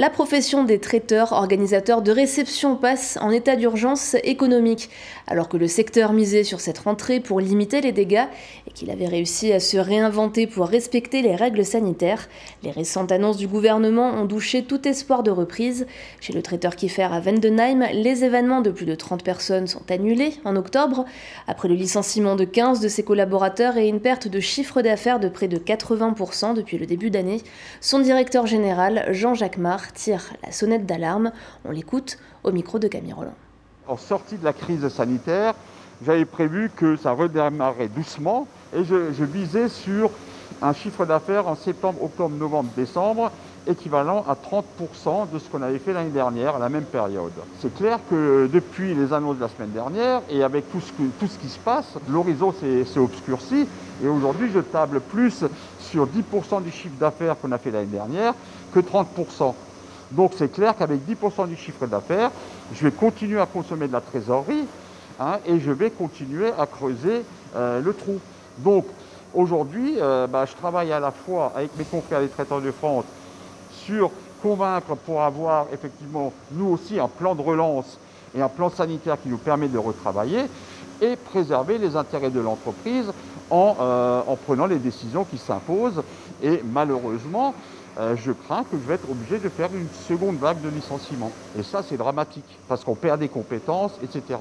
La profession des traiteurs, organisateurs de réception, passe en état d'urgence économique. Alors que le secteur misait sur cette rentrée pour limiter les dégâts et qu'il avait réussi à se réinventer pour respecter les règles sanitaires, les récentes annonces du gouvernement ont douché tout espoir de reprise. Chez le traiteur Kiefer à Vendenheim, les événements de plus de 30 personnes sont annulés en octobre. Après le licenciement de 15 de ses collaborateurs et une perte de chiffre d'affaires de près de 80% depuis le début d'année, son directeur général, Jean-Jacques Marc, tire la sonnette d'alarme. On l'écoute au micro de Camille Roland. En sortie de la crise sanitaire, j'avais prévu que ça redémarrait doucement et je visais sur un chiffre d'affaires en septembre, octobre, novembre, décembre équivalent à 30% de ce qu'on avait fait l'année dernière à la même période. C'est clair que depuis les annonces de la semaine dernière et avec tout ce qui se passe, l'horizon s'est obscurci et aujourd'hui je table plus sur 10% du chiffre d'affaires qu'on a fait l'année dernière que 30%. Donc c'est clair qu'avec 10% du chiffre d'affaires, je vais continuer à consommer de la trésorerie et je vais continuer à creuser le trou. Donc aujourd'hui, je travaille à la fois avec mes confrères des traiteurs de France sur convaincre pour avoir effectivement nous aussi un plan de relance et un plan sanitaire qui nous permet de retravailler et préserver les intérêts de l'entreprise en prenant les décisions qui s'imposent. Et malheureusement, je crains que je vais être obligé de faire une seconde vague de licenciements. Et ça, c'est dramatique, parce qu'on perd des compétences, etc.